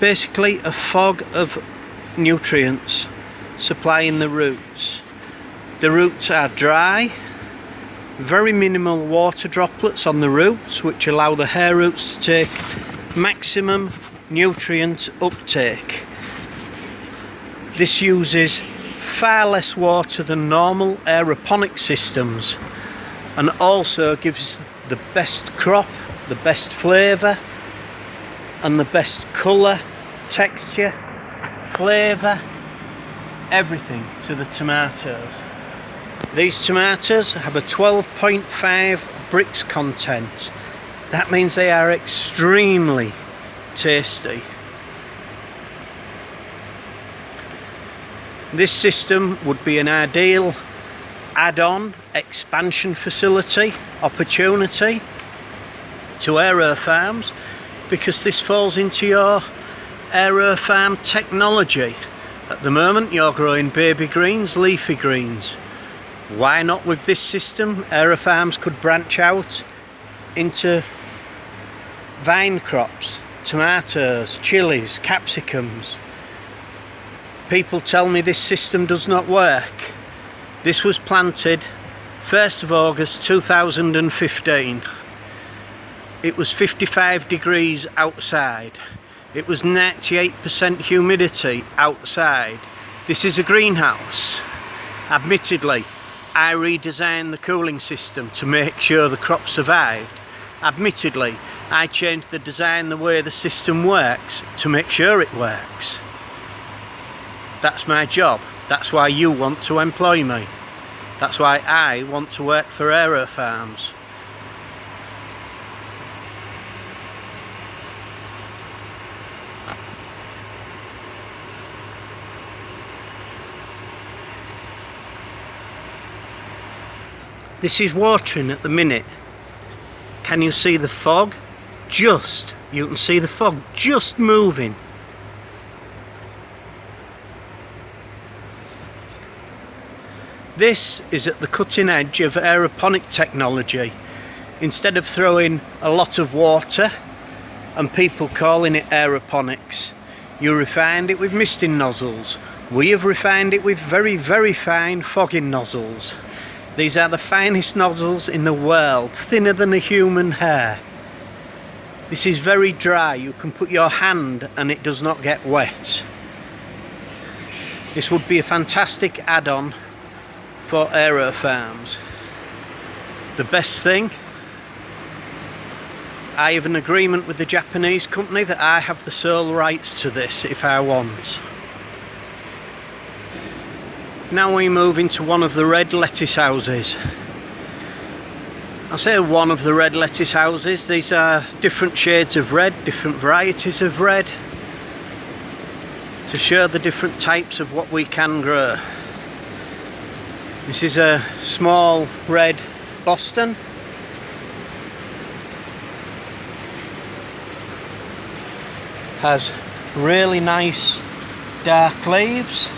basically a fog of nutrients supplying the roots. The roots are dry, very minimal water droplets on the roots, which allow the hair roots to take maximum nutrient uptake. This uses far less water than normal aeroponic systems, and also gives the best crop, the best flavour, and the best colour, texture, flavour, everything to the tomatoes. These tomatoes have a 12.5 bricks content. That means they are extremely tasty. This system would be an ideal add-on expansion facility opportunity to aero farms, because this falls into your aero farm technology. At the moment you're growing baby greens, leafy greens. Why not with this system? Aero farms could branch out into vine crops, tomatoes, chilies, capsicums. People tell me this system does not work. This was planted 1st of August 2015. It was 55 degrees outside. It was 98% humidity outside. This is a greenhouse. Admittedly, I redesigned the cooling system to make sure the crop survived. Admittedly, I changed the design, the way the system works, to make sure it works. That's my job. That's why you want to employ me. That's why I want to work for aero farms. This is watering at the minute. Can you see the fog? You can see the fog just moving. This is at the cutting edge of aeroponic technology. Instead of throwing a lot of water and people calling it aeroponics, you refined it with misting nozzles. We have refined it with very, very fine fogging nozzles. These are the finest nozzles in the world, thinner than a human hair. This is very dry. You can put your hand and it does not get wet. This would be a fantastic add-on for aero farms. The best thing, I have an agreement with the Japanese company that I have the sole rights to this if I want. Now we move into one of the red lettuce houses. I say one of the red lettuce houses. These are different shades of red, different varieties of red, to show the different types of what we can grow. This is a small red Boston. Has really nice dark leaves.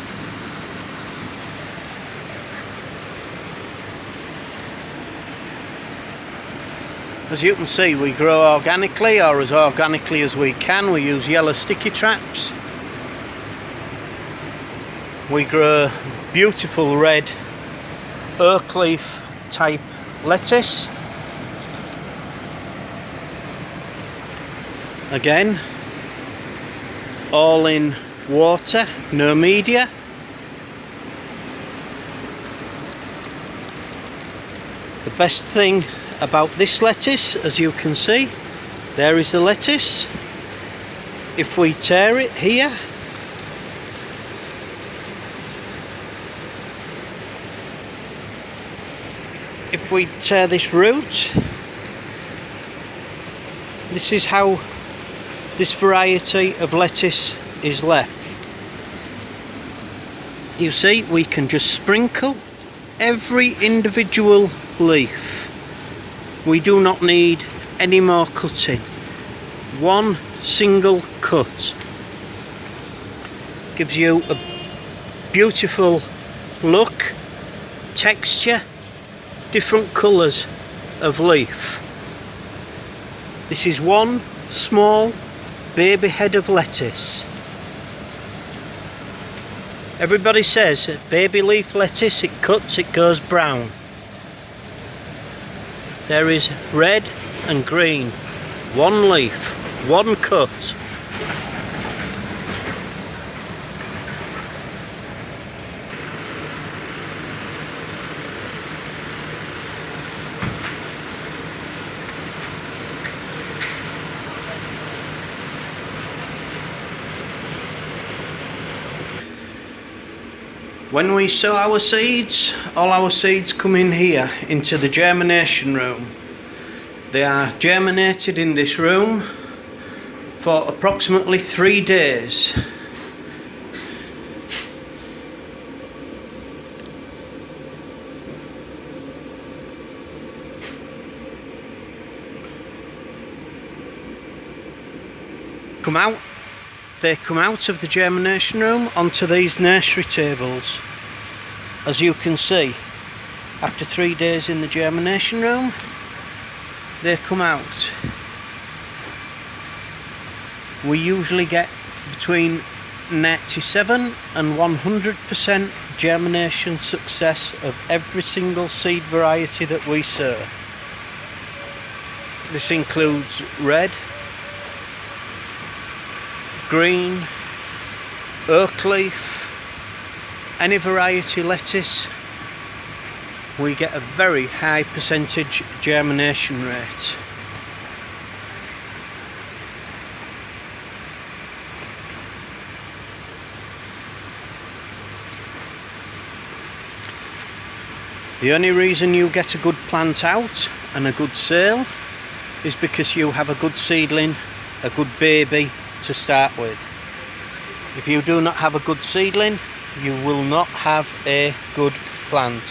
As you can see, we grow organically, or as organically as we can. We use yellow sticky traps. We grow beautiful red oak leaf type lettuce. Again, all in water, no media. The best thing about this lettuce, as you can see, there is the lettuce. If we tear it here, if we tear this root, this is how this variety of lettuce is left. You see, we can just sprinkle every individual leaf. We do not need any more cutting. One single cut gives you a beautiful look, texture, different colours of leaf. This is one small baby head of lettuce. Everybody says that baby leaf lettuce, it cuts, it goes brown. There is red and green, one leaf, one cut. When we sow our seeds, all our seeds come in here into the germination room. They are germinated in this room for approximately 3 days. They come out of the germination room onto these nursery tables. As you can see, after 3 days in the germination room, they come out. We usually get between 97 and 100% germination success of every single seed variety that we sow. This includes red, green, oak leaf, any variety lettuce. We get a very high percentage germination rate. The only reason you get a good plant out and a good sale is because you have a good seedling, a good baby to start with. If you do not have a good seedling, you will not have a good plant.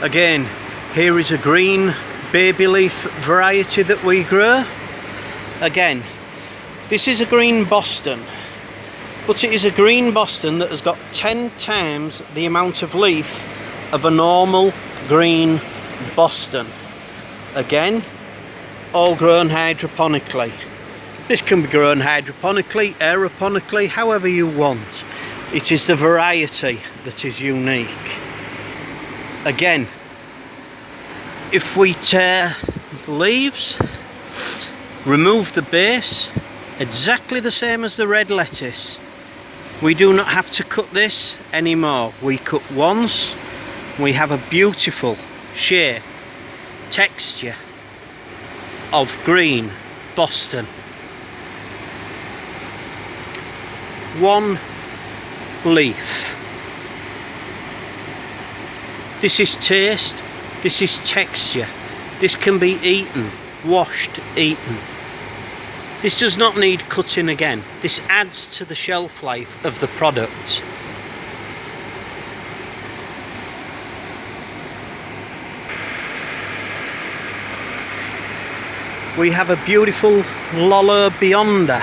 Again, here is a green baby leaf variety that we grow. Again, this is a green Boston, but it is a green Boston that has got 10 times the amount of leaf of a normal green Boston. Again, all grown hydroponically. This can be grown hydroponically, aeroponically, however you want. It is the variety that is unique. Again, if we tear the leaves, remove the base, exactly the same as the red lettuce. We do not have to cut this anymore. We cut once. We have a beautiful shape, texture of green Boston. One leaf. This is taste, this is texture. This can be eaten, washed, eaten. This does not need cutting again. This adds to the shelf life of the product. We have a beautiful Lolo Beyonder.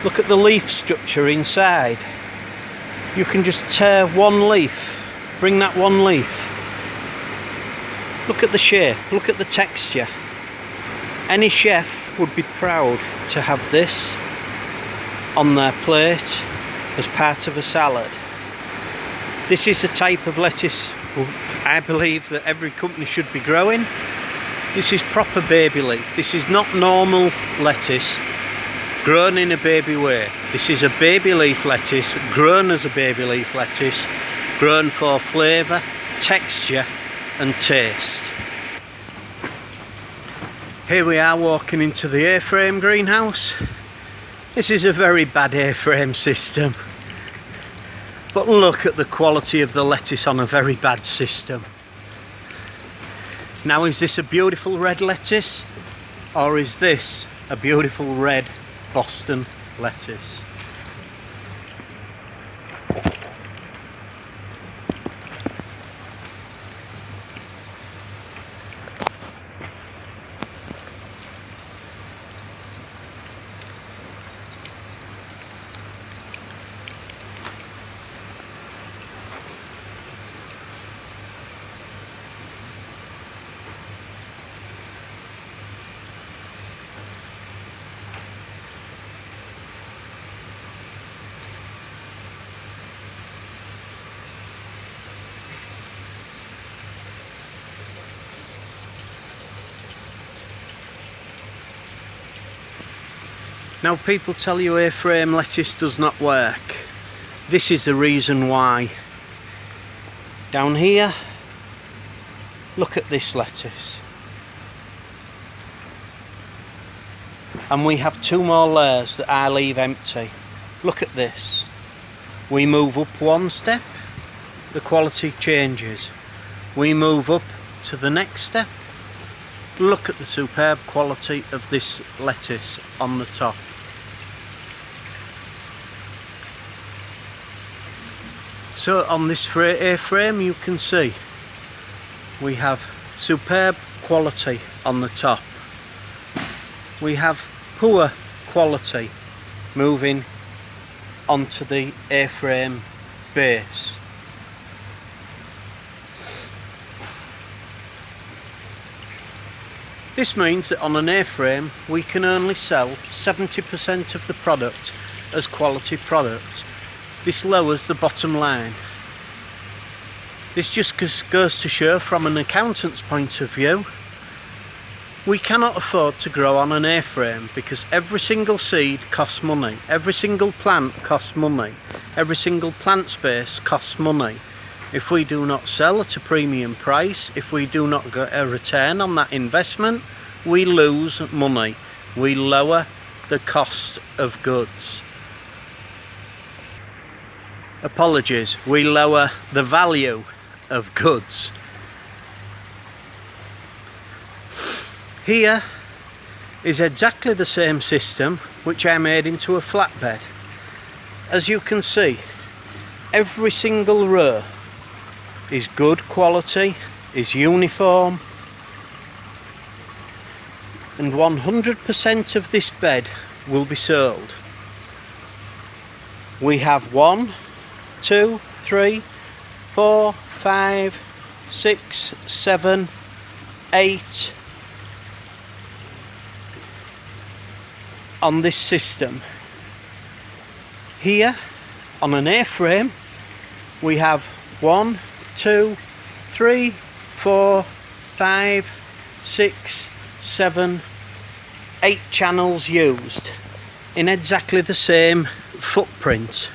Look at the leaf structure inside. You can just tear one leaf, bring that one leaf. Look at the shape, look at the texture. Any chef would be proud to have this on their plate as part of a salad. This is the type of lettuce I believe that every company should be growing. This is proper baby leaf. This is not normal lettuce grown in a baby way. This is a baby leaf lettuce grown as a baby leaf lettuce, grown for flavour, texture and taste. Here we are walking into the A-frame greenhouse. This is a very bad A-frame system, but look at the quality of the lettuce on a very bad system. Now, is this a beautiful red lettuce, or is this a beautiful red Boston lettuce? Now people tell you A-frame lettuce does not work. This is the reason why. Down here, look at this lettuce. And we have two more layers that I leave empty. Look at this. We move up one step, the quality changes. We move up to the next step. Look at the superb quality of this lettuce on the top. So on this A-frame you can see we have superb quality on the top. We have poor quality moving onto the A-frame base. This means that on an A-frame we can only sell 70% of the product as quality product. This lowers the bottom line. This just goes to show, from an accountant's point of view, we cannot afford to grow on an A-frame because every single seed costs money, every single plant costs money, every single plant space costs money. If we do not sell at a premium price, if we do not get a return on that investment, we lose money. We lower the cost of goods. Apologies, we lower the value of goods. Here is exactly the same system which I made into a flatbed. As you can see, every single row is good quality, is uniform, and 100% of this bed will be sold. We have 1, 2, 3, 4, 5, 6, 7, 8 on this system. Here on an A-frame we have 1, 2, 3, 4, 5, 6, 7, 8 channels used in exactly the same footprint.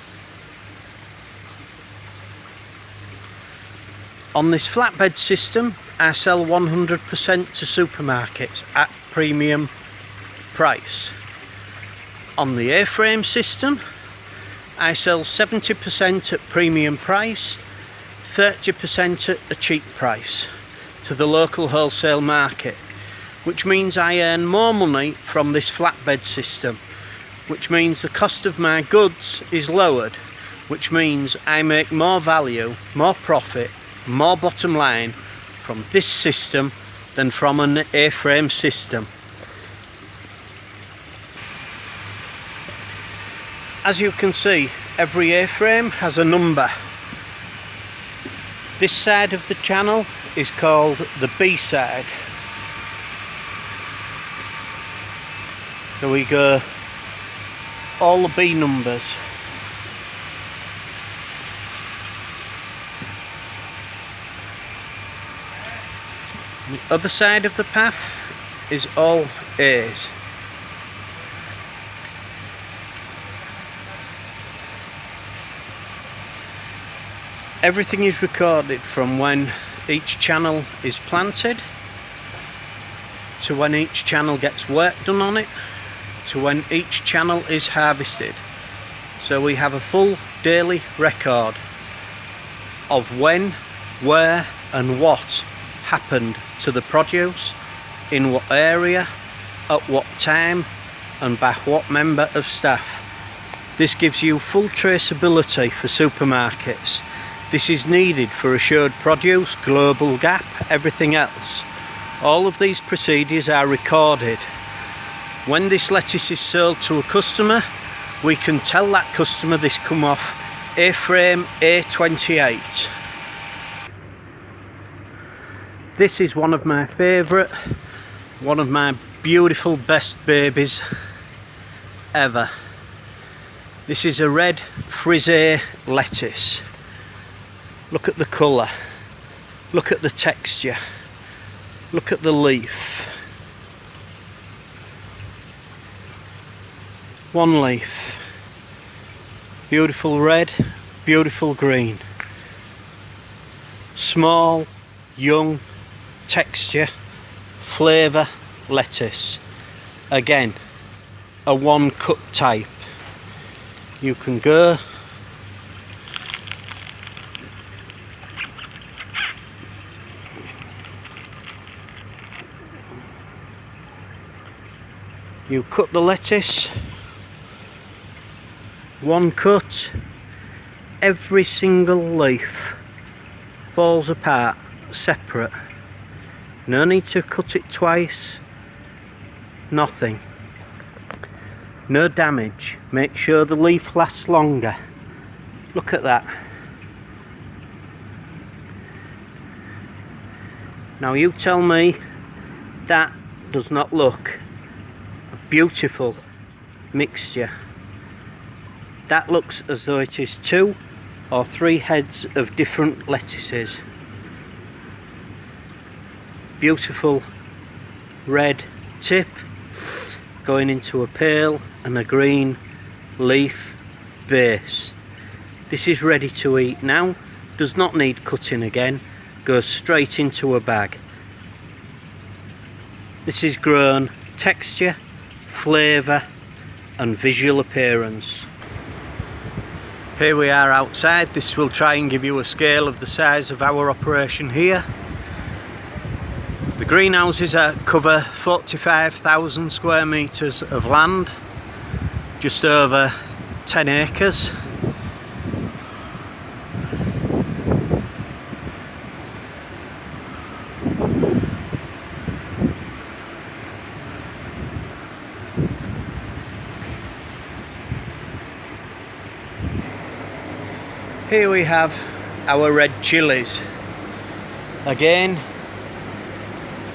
On this flatbed system I sell 100% to supermarkets at premium price. On the A-frame system I sell 70% at premium price, 30% at a cheap price to the local wholesale market, which means I earn more money from this flatbed system, which means the cost of my goods is lowered, which means I make more value, more profit, more bottom line from this system than from an A-frame system. As you can see, every A-frame has a number. This side of the channel is called the B side. So we go all the B numbers. The other side of the path is all A's. Everything is recorded from when each channel is planted to when each channel gets work done on it to when each channel is harvested. So we have a full daily record of when, where and what happened to the produce, in what area, at what time and by what member of staff. This gives you full traceability for supermarkets. This is needed for assured produce, global gap, everything else. All of these procedures are recorded. When this lettuce is sold to a customer, we can tell that customer this come off A-frame A28. This is one of my favourite, one of my beautiful best babies ever. This is a red frisee lettuce. Look at the colour, look at the texture, look at the leaf. one leaf. Beautiful red, beautiful green. Small, young, texture, flavour lettuce. Again, a one cut type. You can go you cut the lettuce, one cut, every single leaf falls apart separate. No need to cut it twice, nothing. No damage. Make sure the leaf lasts longer. Look at that. Now you tell me that does not look a beautiful mixture. That looks as though it is 2 or 3 heads of different lettuces. Beautiful red tip going into a pale and a green leaf base. This is ready to eat now, does not need cutting again, goes straight into a bag. This is grown texture, flavour and visual appearance. Here we are outside. This will try and give you a scale of the size of our operation here. The greenhouses cover 45,000 square metres of land, just over 10 acres. Here we have our red chilies. Again,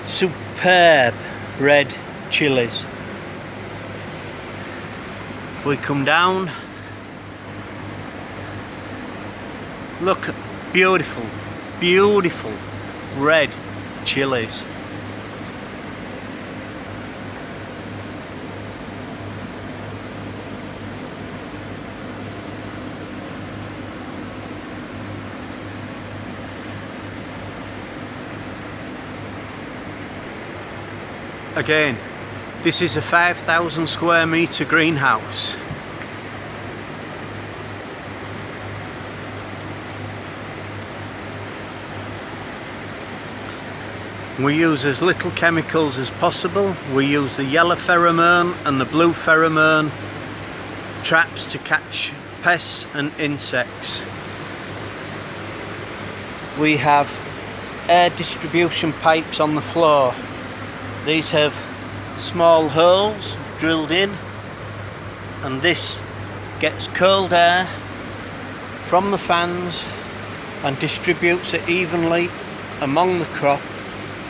superb red chilies. If we come down, look, beautiful, beautiful red chilies. Again, this is a 5,000 square metre greenhouse. We use as little chemicals as possible. We use the yellow pheromone and the blue pheromone traps to catch pests and insects. We have air distribution pipes on the floor. These have small holes drilled in, and this gets cold air from the fans and distributes it evenly among the crop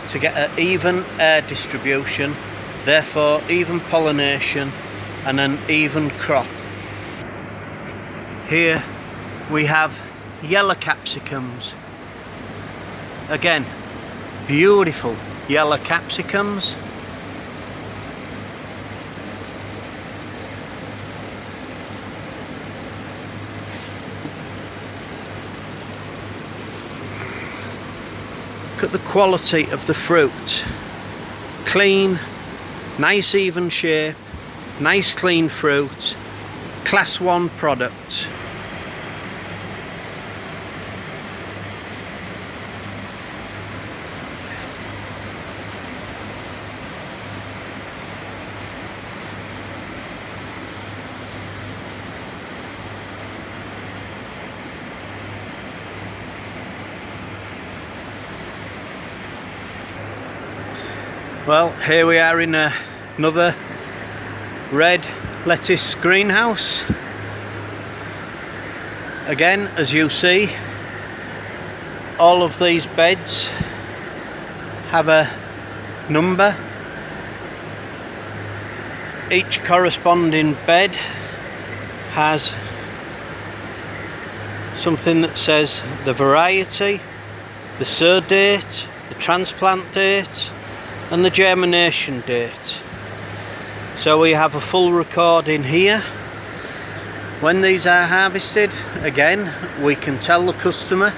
to get an even air distribution, therefore even pollination and an even crop. Here we have yellow capsicums. Again, beautiful yellow capsicums. Look at the quality of the fruit. Clean, nice even shape, nice clean fruit, class 1 product. Well, here we are in another red lettuce greenhouse. Again, as you see, all of these beds have a number. Each corresponding bed has something that says the variety, the sow date, the transplant date and the germination date. So we have a full recording here. When these are harvested, again, we can tell the customer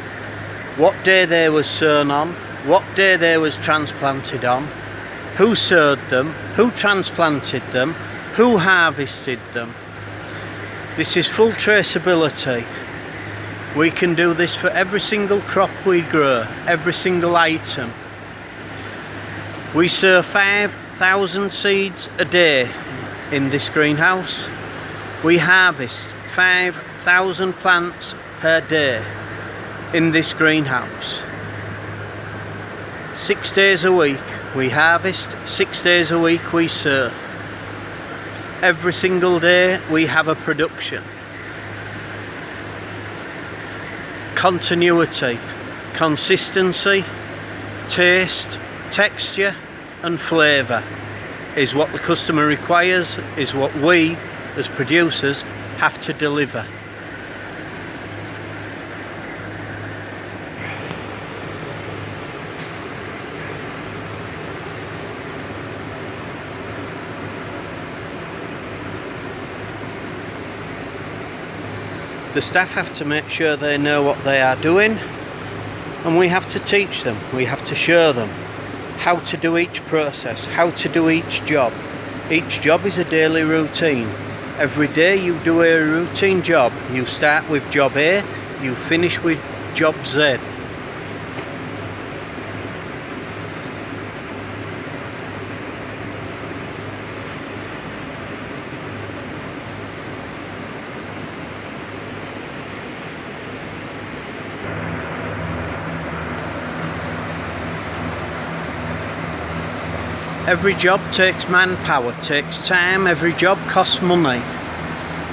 what day they was sown on, what day they was transplanted on, who sowed them, who transplanted them, who harvested them. This is full traceability. We can do this for every single crop we grow, every single item. We sow 5,000 seeds a day in this greenhouse. We harvest 5,000 plants per day in this greenhouse. 6 days a week we harvest, 6 days a week we sow. Every single day we have a production. Continuity, consistency, taste, texture and flavour is what the customer requires, is what we as producers have to deliver. The staff have to make sure they know what they are doing, and we have to teach them, we have to show them how to do each process, how to do each job. Each job is a daily routine. Every day you do a routine job. You start with job A, you finish with job Z. Every job takes manpower, takes time, every job costs money.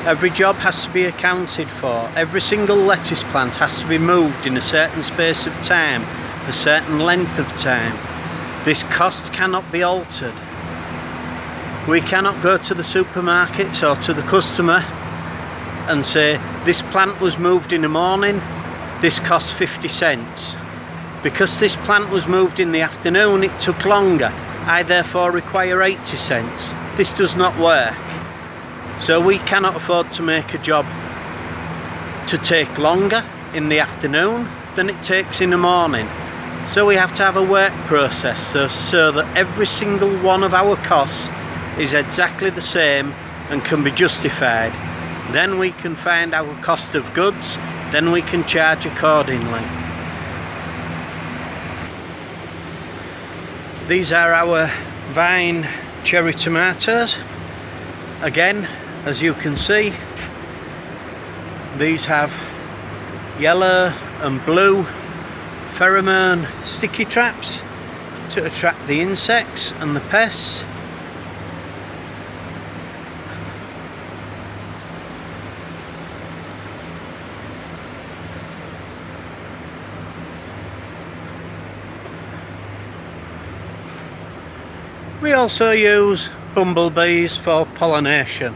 Every job has to be accounted for. Every single lettuce plant has to be moved in a certain space of time, a certain length of time. This cost cannot be altered. We cannot go to the supermarkets or to the customer and say, this plant was moved in the morning, this costs 50 cents. Because this plant was moved in the afternoon, it took longer. I therefore require 80 cents. This does not work. So we cannot afford to make a job to take longer in the afternoon than it takes in the morning. So we have to have a work process so that every single one of our costs is exactly the same and can be justified. Then we can find our cost of goods, then we can charge accordingly. These are our vine cherry tomatoes. Again, as you can see, these have yellow and blue pheromone sticky traps to attract the insects and the pests. We also use bumblebees for pollination.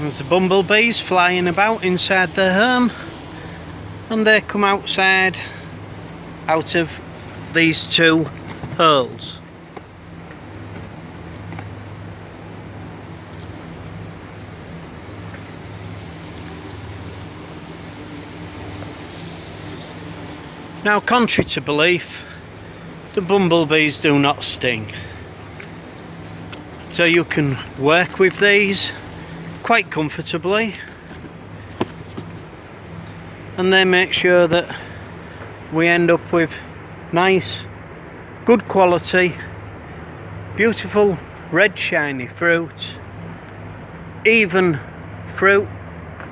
There's the bumblebees flying about inside their home, and they come outside out of these two holes. Now, contrary to belief, the bumblebees do not sting. So you can work with these quite comfortably, and they make sure that we end up with nice, good quality, beautiful red shiny fruit, even fruit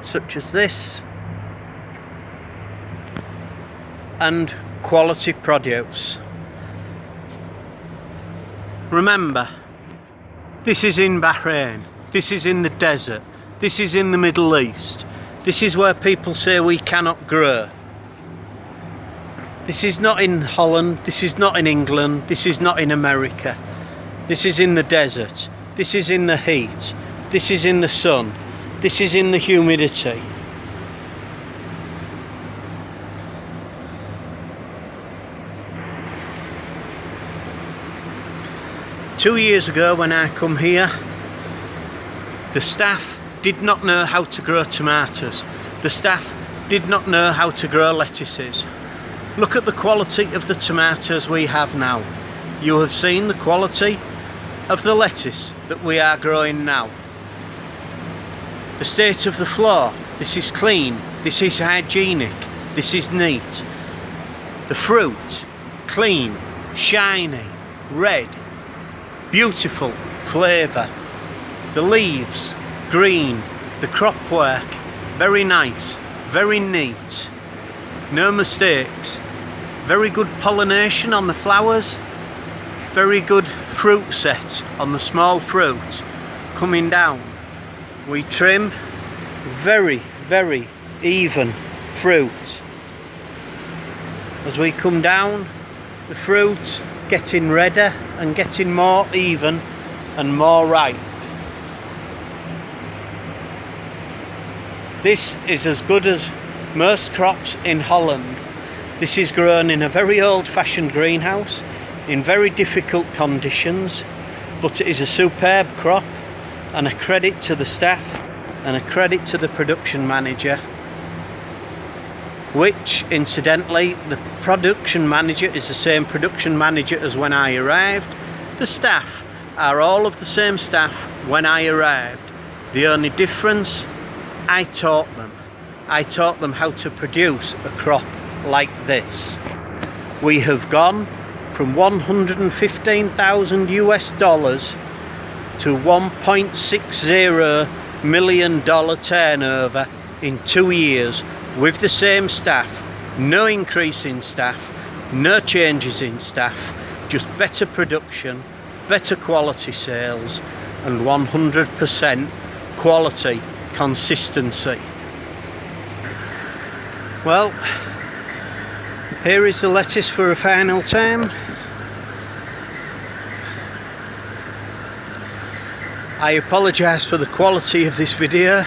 such as this, and quality produce. Remember, this is in Bahrain, this is in the desert, this is in the Middle East, this is where people say we cannot grow. This is not in Holland, this is not in England, this is not in America. This is in the desert, this is in the heat, this is in the sun, this is in the humidity. Two years ago when I come here, the staff did not know how to grow tomatoes. The staff did not know how to grow lettuces. Look at the quality of the tomatoes we have now. You have seen the quality of the lettuce that we are growing now. The state of the floor, this is clean, this is hygienic, this is neat. The fruit, clean, shiny, red, beautiful flavour. The leaves, green. The crop work, very nice, very neat. No mistakes. Very good pollination on the flowers. Very good fruit set on the small fruit coming down. We trim very, very even fruit. As we come down, the fruit getting redder and getting more even and more ripe. This is as good as most crops in Holland. This is grown in a very old-fashioned greenhouse in very difficult conditions, but it is a superb crop and a credit to the staff and a credit to the production manager, which incidentally the production manager is the same production manager as when I arrived. The staff are all of the same staff when I arrived. The only difference, I taught them. I taught them how to produce a crop like this. We have gone from $115,000 US to $1.60 million turnover in 2 years with the same staff. No increase in staff, no changes in staff, just better production, better quality sales and 100% quality consistency. Well, here is the lettuce for a final time. I apologise for the quality of this video.